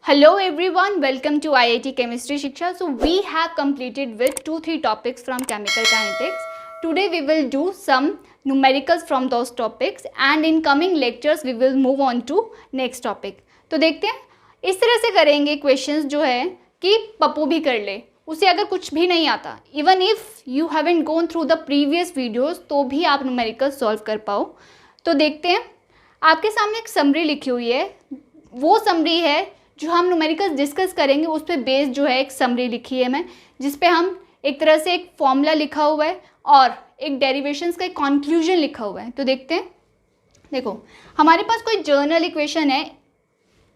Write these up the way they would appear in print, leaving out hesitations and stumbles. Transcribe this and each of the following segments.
Hello everyone, welcome to IIT Chemistry Shiksha. So we have completed with 2-3 topics from chemical kinetics. Today we will do some numericals from those topics and in coming lectures we will move on to next topic. तो देखते हैं इस तरह से करेंगे questions जो है कि पप्पू भी कर ले, उसे अगर कुछ भी नहीं आता, even if you haven't gone through the previous videos तो भी आप न्यूमेरिकल सॉल्व कर पाओ. तो देखते हैं, आपके सामने एक समरी लिखी हुई है, वो समरी है जो हम न्यूमेरिकल्स डिस्कस करेंगे उस पर बेस्ड जो है एक समरी लिखी है मैं, जिस पे हम एक तरह से एक फॉर्मूला लिखा हुआ है और एक डेरिवेशंस का एक कॉन्क्लूजन लिखा हुआ है. तो देखते हैं. देखो हमारे पास कोई जर्नल इक्वेशन है,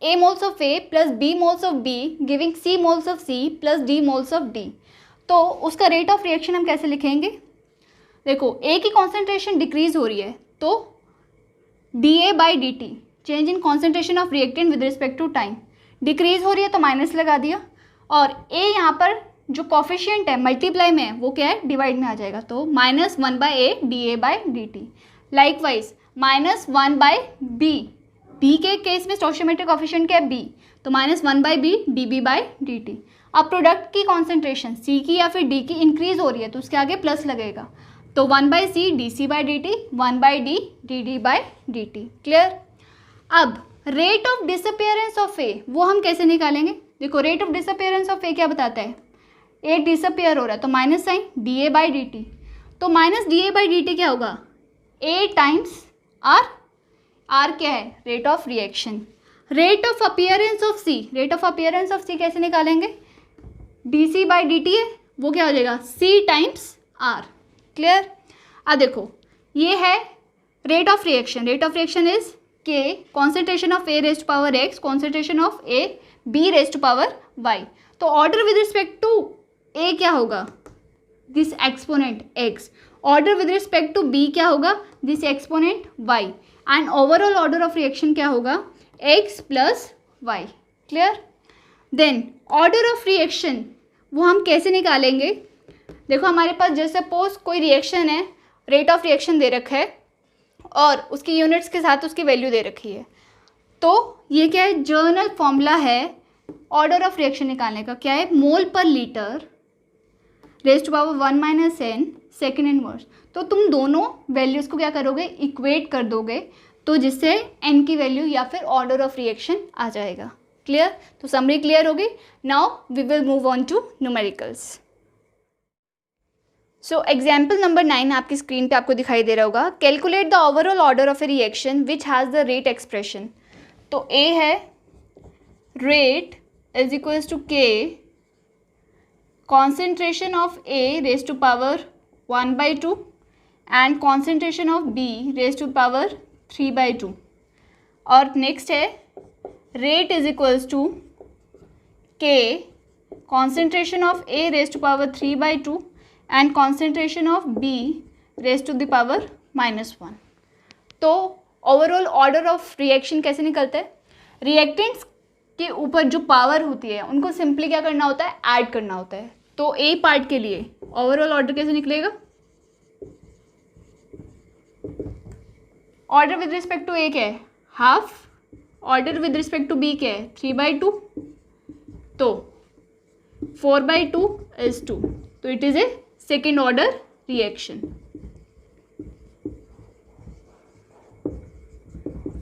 A moles of A plus B moles of B giving C moles of C plus D moles of D. तो उसका रेट ऑफ रिएक्शन हम कैसे लिखेंगे? देखो A की कॉन्सेंट्रेशन डिक्रीज हो रही है तो dA by dt change in concentration of reactant with respect to time. Decrease हो रही है तो माइनस लगा दिया, और A यहाँ पर जो कॉफिशिएंट है मल्टीप्लाई में है वो क्या है, डिवाइड में आ जाएगा. तो -1 by a d A by d t. Likewise -1 by b, b के केस में स्टोइचियोमेट्रिक कॉफिशिएंट क्या है B, तो -1 by b d b by d t. अब प्रोडक्ट की कॉन्सेंट्रेशन C की या फिर D की इंक्रीज हो रही है तो उसके आगे प्लस लगेगा, तो 1 by C d C by d t, 1 by D d D by d t. Clear. अब rate of disappearance of A वो हम कैसे निकालेंगे? देखो rate of disappearance of A क्या बताता है, ए डिसअपियर हो रहा है तो minus sign d A by d t. तो minus d A by d t क्या होगा, ए टाइम्स आर. आर क्या है, rate of reaction. Rate of appearance of C, rate of appearance of C कैसे निकालेंगे, d C by d t है वो क्या हो जाएगा, सी टाइम्स आर. क्लियर. अब देखो ये है rate of reaction. Rate of reaction is K concentration of A raised to power X, concentration of A B raised to power Y. तो order with respect to A क्या होगा, this exponent X. Order with respect to B क्या होगा, this exponent Y. And overall order of reaction क्या होगा, X plus Y. Clear? Then order of reaction वो हम कैसे निकालेंगे? देखो हमारे पास जैसे सपोज कोई रिएक्शन है, रेट ऑफ रिएक्शन दे रखा है और उसकी यूनिट्स के साथ उसकी वैल्यू दे रखी है. तो ये क्या है, जर्नल फॉर्मूला है ऑर्डर ऑफ रिएक्शन निकालने का. क्या है, मोल पर litre raise to power 1 minus n second inverse. तो तुम दोनों वैल्यूज़ को क्या करोगे, इक्वेट कर दोगे, तो जिससे एन की वैल्यू या फिर ऑर्डर ऑफ रिएक्शन आ जाएगा. क्लियर. तो समरी क्लियर होगी. Now we will move on to numericals. So example number 9 आपकी स्क्रीन पे आपको दिखाई दे रहा होगा. Calculate the overall order of a reaction which has the rate expression. तो ए है rate is equals to k concentration of a raise to power 1/2 and concentration of b raise to power 3/2. और next है rate is equals to k concentration of a raise to power 3/2 and concentration of B raise to the power -1. तो overall order of reaction कैसे निकलता है, reactants के ऊपर जो power होती है उनको सिंपली क्या करना होता है, ऐड करना होता है. तो ए पार्ट के लिए ओवरऑल ऑर्डर कैसे निकलेगा, order with respect to A क्या है, half. Order with respect to B क्या है, 3/2. तो 4/2 इज 2. तो it is a second order reaction.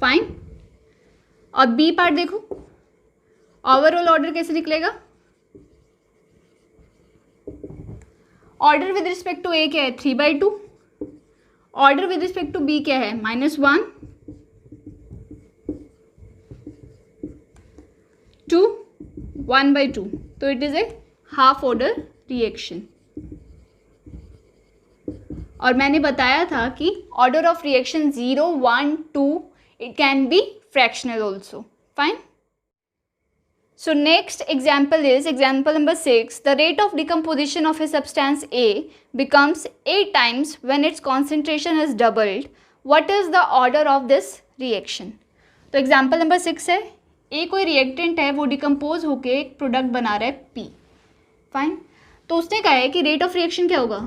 Fine. और बी पार्ट देखो, ओवरऑल ऑर्डर कैसे निकलेगा, order with respect to A क्या है, 3/2. Order with respect to B क्या है, -1 to 1/2. तो it is a half order reaction. और मैंने बताया था कि order of reaction 0, 1, 2 it can be fractional also. Fine. So next example is example number 6. The rate of decomposition of a substance A becomes 8 times when its concentration is doubled. What is the order of this reaction? तो example number 6 है, ए कोई reactant है, वो decompose होके एक product बना रहा है P. फाइन. तो उसने कहा है कि रेट ऑफ रिएक्शन क्या होगा,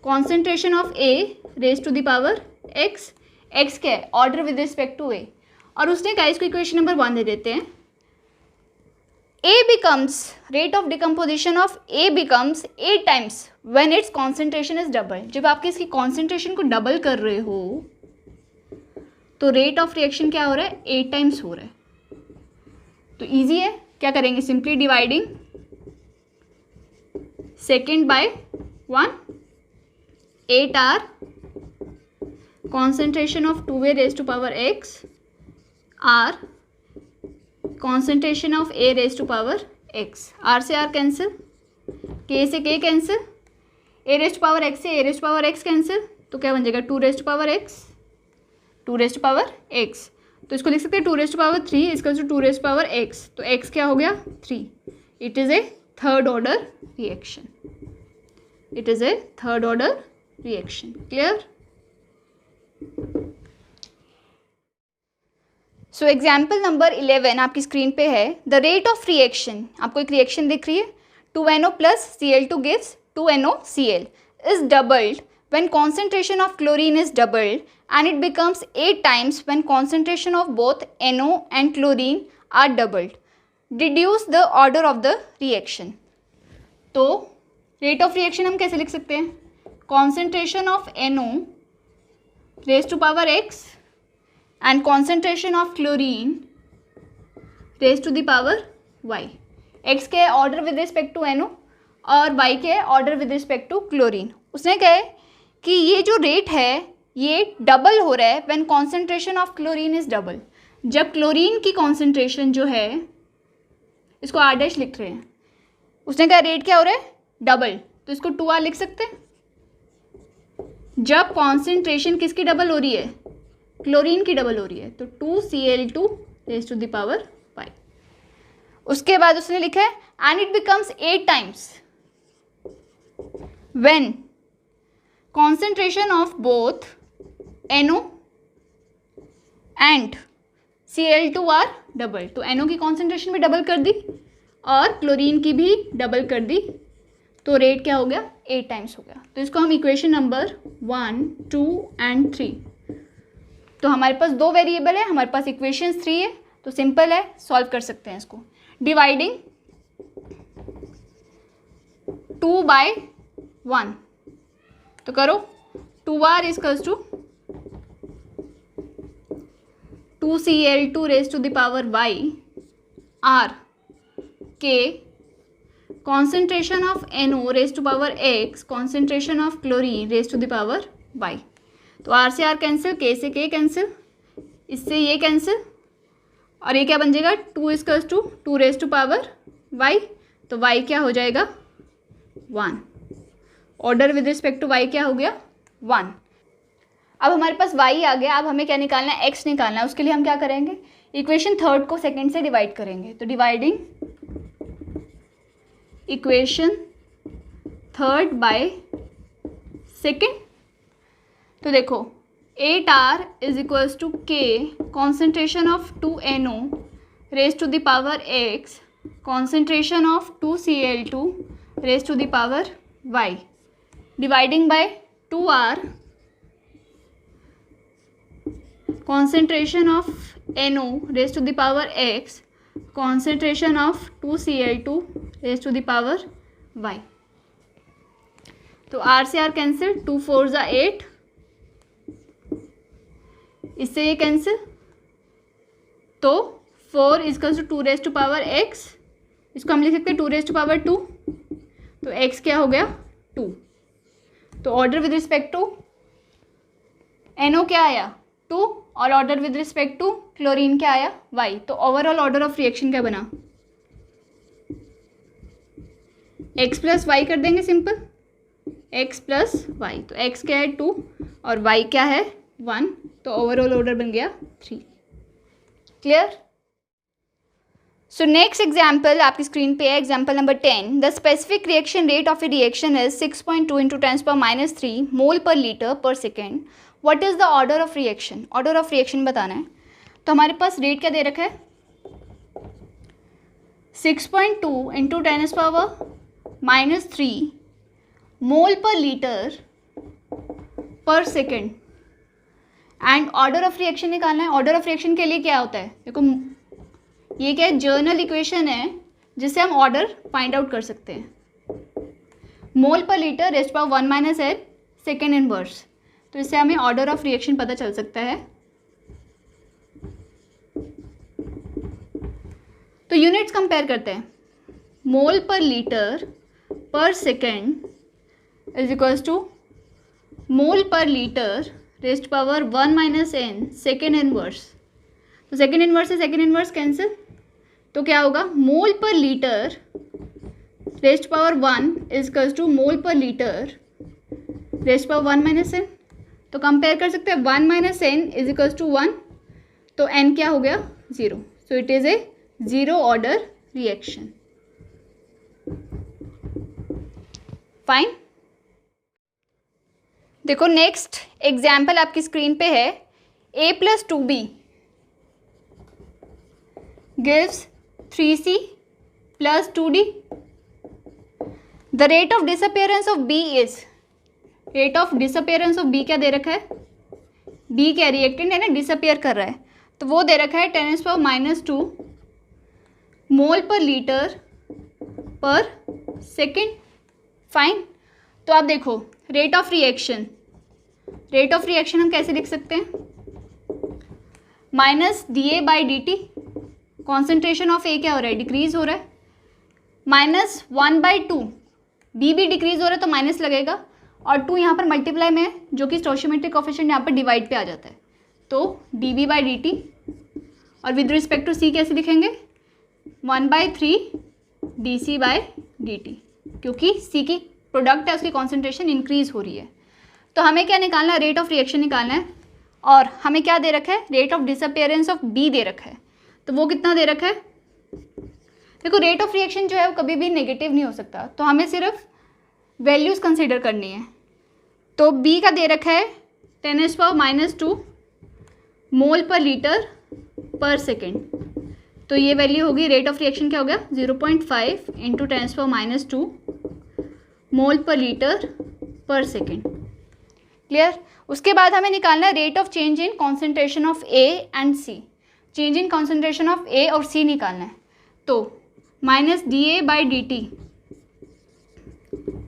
concentration of a raise to the power x. X क्या है, order with respect to a. और उसने कहा इसको इक्वेशन नंबर 1 दे देते हैं. A becomes, rate of decomposition of A becomes 8 times when its concentration is double. जब आपके इसकी concentration को डबल कर रहे हो तो रेट ऑफ रिएक्शन क्या हो रहा है, 8 टाइम्स हो रहा है. तो ईजी है, क्या करेंगे, simply dividing second by 1. 8 are concentration of 2A raised to power x r concentration of A raised to power x. r से r कैंसिल, k से k cancel, A raised to power x से A raised to power x cancel, तो क्या बन जाएगा 2 raised to power x, 2 raised to power x. तो इसको लिख सकते हैं 2 raised to power 3 इसका 2 raised to power x. तो x क्या हो गया 3. It is A third order reaction. It is A third order reaction. Clear. So example number 11 आपकी स्क्रीन पे है. द रेट ऑफ रिएक्शन, आपको एक रिएक्शन दिख रही है, 2NO plus Cl2 gives 2NOCl is doubled when concentration of chlorine is doubled and it becomes 8 times when concentration of both NO and chlorine are doubled. Deduce the order of the reaction. तो rate of reaction हम कैसे लिख सकते हैं, concentration of NO raised to power x and concentration of chlorine raised to the power y. x के order with respect to NO और y के order with respect to chlorine. उसने कहा कि ये जो रेट है ये डबल हो रहा है when concentration of chlorine is double. जब क्लोरीन की कॉन्सेंट्रेशन जो है, इसको R' लिख रहे हैं, उसने कहा रेट क्या हो रहा है डबल, तो इसको 2R लिख सकते हैं. जब कॉन्सेंट्रेशन किसकी डबल हो रही है, क्लोरीन की डबल हो रही है, तो 2Cl2 raise to the power 5. उसके बाद उसने लिखा है and it becomes 8 times when concentration of both NO and Cl2 are double. तो NO की कॉन्सेंट्रेशन भी डबल कर दी और क्लोरीन की भी डबल कर दी, तो रेट क्या हो गया 8 टाइम्स हो गया. तो इसको हम इक्वेशन नंबर 1, 2 एंड 3, तो हमारे पास 2 वेरिएबल है, हमारे पास इक्वेशंस 3 है, तो सिंपल है, सॉल्व कर सकते हैं इसको. डिवाइडिंग 2 by 1, तो करो 2R equals to 2Cl2 raise to the power y r k concentration of NO raise to power x concentration of chlorine raise to the power y. तो R से R cancel, K से K cancel, इससे ये cancel, और ये क्या बन जाएगा 2 equals to 2 raise to power y. तो y क्या हो जाएगा 1. Order with respect to y क्या हो गया 1. अब हमारे पास y आ गया. अब हमें क्या निकालना है, x निकालना है. उसके लिए हम क्या करेंगे, इक्वेशन थर्ड को सेकेंड से डिवाइड करेंगे. तो dividing equation third by second, तो देखो 8R is equals to K concentration of 2NO raise to the power x concentration of 2Cl2 raise to the power y. Dividing by 2R concentration of NO raised to the power x concentration of 2Cl2 raised to the power y. तो R से R cancel, 2 4 8, इससे ये cancel, तो 4 equals to 2 raise to power x, इसको हम लिख सकते हैं 2 रेज़ टू पावर 2, तो x क्या हो गया 2. तो order with respect to NO क्या आया 2 और order with respect to chlorine क्या आया y. तो ओवरऑल ऑर्डर ऑफ रिएक्शन क्या बना, x प्लस वाई कर देंगे, सिंपल x प्लस वाई. तो x क्या है 2 और y क्या है 1, तो ओवरऑल ऑर्डर बन गया 3. क्लियर. सो नेक्स्ट एग्जाम्पल आपकी स्क्रीन पे है, example number 10. The specific reaction rate of a reaction is 6.2 into 10⁻³ मोल पर litre per second. What is the order of reaction. Order of reaction बताना है. तो हमारे पास रेट क्या दे रखा है 6.2 इंटू 10⁻³ मोल पर litre per second, and order of reaction निकालना है. ऑर्डर ऑफ रिएक्शन के लिए क्या होता है, देखो ये क्या है जर्नल इक्वेशन है, जिससे हम ऑर्डर फाइंड आउट कर सकते हैं। मोल पर litre raised power 1 minus n second inverse, तो इससे हमें ऑर्डर ऑफ रिएक्शन पता चल सकता है। तो यूनिट्स कंपेयर करते हैं। मोल पर litre per second is equals to mole पर litre raised power 1 minus n second inverse. तो सेकेंड इनवर्स से सेकेंड इनवर्स कैंसिल, तो क्या होगा, मोल पर litre raised power 1 is equals to mole पर litre raised power 1 minus n। तो compare कर सकते हैं 1 minus n is equals to 1, तो n क्या हो गया 0। So it is a zero order reaction. Fine. देखो नेक्स्ट एग्जाम्पल आपकी स्क्रीन पे है। a plus 2b gives 3c plus 2d. The rate of disappearance of b is, rate of disappearance of b क्या दे रखा है, b क्या reactant है ना, डिसअपियर कर रहा है, तो वो दे रखा है 10⁻⁻² मोल पर लीटर पर सेकेंड। फाइन। तो आप देखो rate of reaction, rate of reaction हम कैसे लिख सकते हैं, minus dA/dt, concentration of A क्या हो रहा है, डिक्रीज हो रहा है, माइनस 1/2, बी भी डिक्रीज हो रहा है तो माइनस लगेगा, और 2 यहाँ पर मल्टीप्लाई में है जो कि स्टोइचियोमेट्रिक कोएफिशिएंट यहाँ पर डिवाइड पे आ जाता है, तो dB/dt। और विद रिस्पेक्ट टू सी कैसे लिखेंगे, 1/3 dC/dt, क्योंकि सी की प्रोडक्ट है उसकी कॉन्सेंट्रेशन इंक्रीज हो रही है। तो हमें क्या निकालना है, रेट ऑफ रिएक्शन निकालना है, और हमें क्या दे रखा है, rate of disappearance of B दे रखा है, तो वो कितना दे रखा है। देखो रेट ऑफ रिएक्शन जो है वो कभी भी नेगेटिव नहीं हो सकता, तो हमें सिर्फ वैल्यूज़ कंसीडर करनी है। तो बी का दे रखा है 10⁻² मोल पर लीटर पर सेकेंड, तो ये वैल्यू होगी, रेट ऑफ रिएक्शन क्या हो गया 0.5 इंटू 10⁻² मोल पर लीटर पर सेकेंड। क्लियर। उसके बाद हमें निकालना है rate of change in concentration of A and C, change in concentration of A और सी निकालना है। तो माइनस dA/dt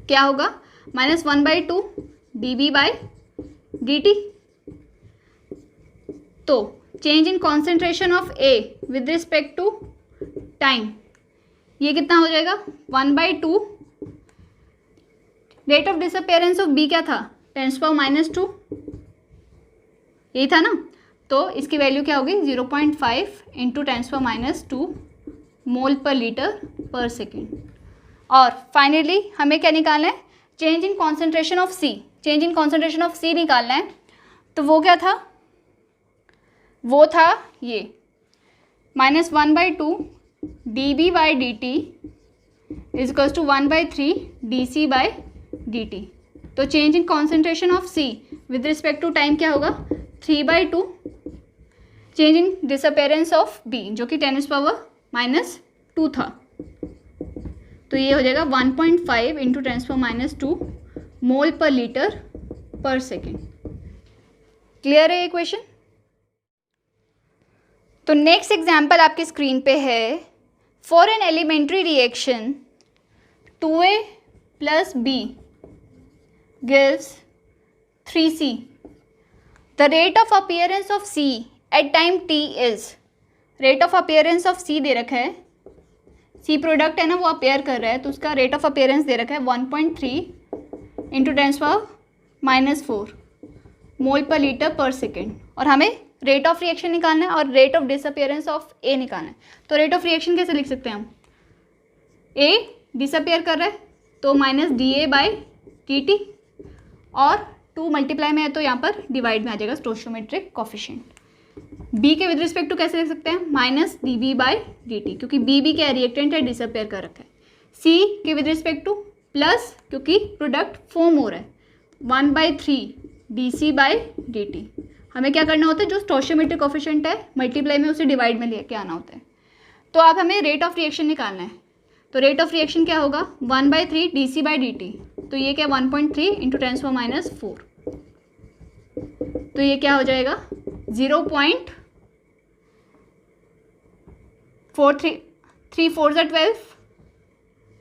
क्या होगा, माइनस 1/2 dB/dt। तो change in concentration of a with respect to time, ये कितना हो जाएगा 1/2, rate of disappearance of b क्या था 10⁻², यही था ना, तो इसकी वैल्यू क्या होगी 0.5 इंटू 10⁻² मोल पर लीटर पर सेकेंड। और फाइनली हमें क्या निकालना है, change in concentration of C, change in concentration of C निकालना है, तो वो क्या था, वो था ये minus 1/2 dB/dt is equals to 1/3 dC/dt। तो change in concentration of c with respect to time क्या होगा 3/2, change in disappearance of b जो कि 10⁻² था, तो ये हो जाएगा 1.5 इंटू 10⁻² मोल पर लीटर पर सेकेंड। क्लियर है ये क्वेश्चन। तो नेक्स्ट एग्जाम्पल आपकी स्क्रीन पे है, for an elementary reaction 2A plus B gives 3C. The rate of appearance of C at time t is, rate of appearance of C दे रखा है, C product है ना वो अपेयर कर रहा है, तो उसका रेट ऑफ अपेयरेंस दे रखा है 1.3 इंटू 10⁻⁴ मोल पर लीटर पर सेकेंड, और हमें रेट ऑफ रिएक्शन निकालना है और रेट ऑफ डिसअपियरेंस ऑफ ए निकालना है। तो रेट ऑफ रिएक्शन कैसे लिख सकते हैं हम, ए डिसअपियर कर रहा है तो माइनस dA/dt, और 2 मल्टीप्लाई में है तो यहाँ पर डिवाइड में आ जाएगा स्टोइचियोमेट्रिक कोएफिशिएंट। बी के विद रिस्पेक्ट टू कैसे लिख सकते हैं, माइनस dB/dt, क्योंकि बी भी क्या रिएक्टेंट है, डिसअपियर कर रखा है। सी के विद रिस्पेक्ट टू प्लस, क्योंकि प्रोडक्ट फॉर्म हो रहा है 1/3 dC/dt। हमें क्या करना होता है, जो स्टोइचियोमेट्रिक कोएफिशिएंट है मल्टीप्लाई में उसे डिवाइड में लेके आना होता है। तो अब हमें रेट ऑफ रिएक्शन निकालना है, तो रेट ऑफ रिएक्शन क्या होगा 1/3 dC/dt, तो ये क्या 1.3 इंटू 10⁻⁴, तो ये क्या हो जाएगा 0.43 3 4 12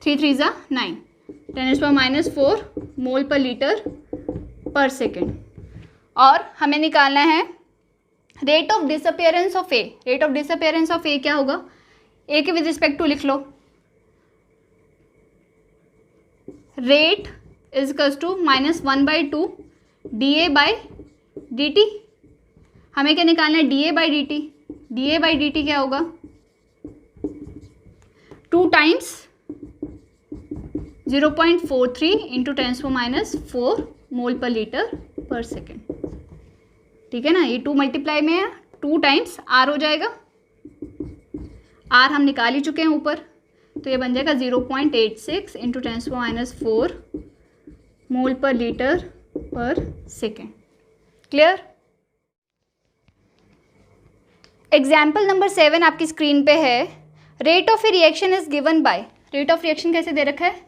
3 3 ज़ा 9, 10⁻⁴ मोल पर लीटर पर सेकेंड। और हमें निकालना है rate of disappearance of A. Rate of disappearance of A क्या होगा, ए के विद रिस्पेक्ट टू लिख लो, rate is equals to -1/2 dA/dt। हमें क्या निकालना है, dA/dt। dA/dt क्या होगा, 2 टाइम्स 0.43 इंटू 10⁻⁴ मोल पर लीटर पर सेकेंड। ठीक है ना, ये 2 मल्टीप्लाई में है, 2 टाइम्स आर हो जाएगा, आर हम निकाल ही चुके हैं ऊपर, तो ये बन जाएगा 0.86 इंटू 10⁻⁴ मोल पर litre per second. Clear. Example number 7 आपकी स्क्रीन पे है। Rate of a reaction is given by, rate of reaction कैसे दे रखा है,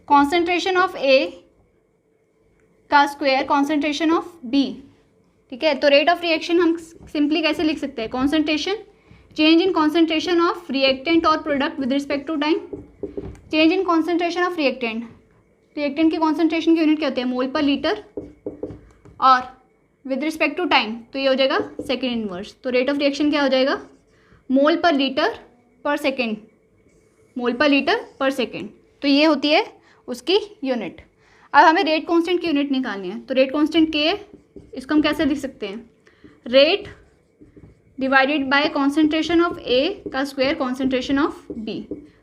कॉन्सेंट्रेशन ऑफ ए का स्क्वायर कॉन्सेंट्रेशन ऑफ बी। ठीक है, तो रेट ऑफ रिएक्शन हम सिंपली कैसे लिख सकते हैं, concentration, change in concentration of reactant और product with respect to time. Change in concentration of reactant, reactant की कॉन्सेंट्रेशन की यूनिट क्या होती है, मोल पर लीटर, और विद रिस्पेक्ट टू टाइम तो ये हो जाएगा सेकेंड इनवर्स। तो रेट ऑफ रिएक्शन क्या हो जाएगा, मोल पर लीटर पर सेकेंड, मोल पर लीटर पर सेकेंड, तो ये होती है उसकी यूनिट। अब हमें रेट कांस्टेंट की यूनिट निकालनी है, तो रेट कांस्टेंट के, इसको हम कैसे लिख सकते हैं, rate divided by concentration of A का स्क्वायर कॉन्सेंट्रेशन ऑफ बी।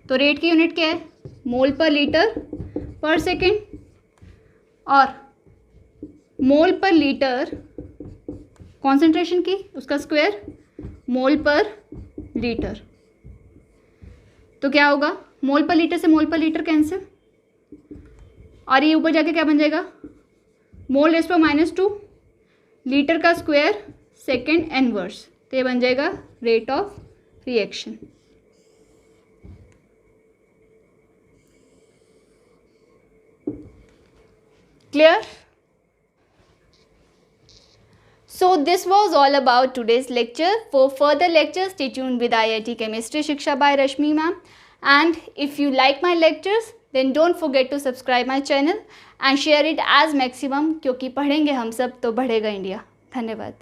तो रेट की यूनिट क्या है, मोल पर लीटर पर सेकेंड, और मोल पर लीटर कॉन्सेंट्रेशन की उसका स्क्वायर मोल पर लीटर। तो क्या होगा, मोल पर लीटर से मोल पर लीटर कैंसिल, और ये ऊपर जाके क्या बन जाएगा, मोल रेज़ पावर -2 लीटर का स्क्वायर सेकेंड इनवर्स, तो ये बन जाएगा rate of reaction. Clear. So this was all about today's lecture. For further lectures, stay tuned with IIT Chemistry Shiksha by Rashmi ma'am. And if you like my lectures, then don't forget to subscribe my channel and share it as maximum, क्योंकि पढ़ेंगे हम सब तो बढ़ेगा India. धन्यवाद।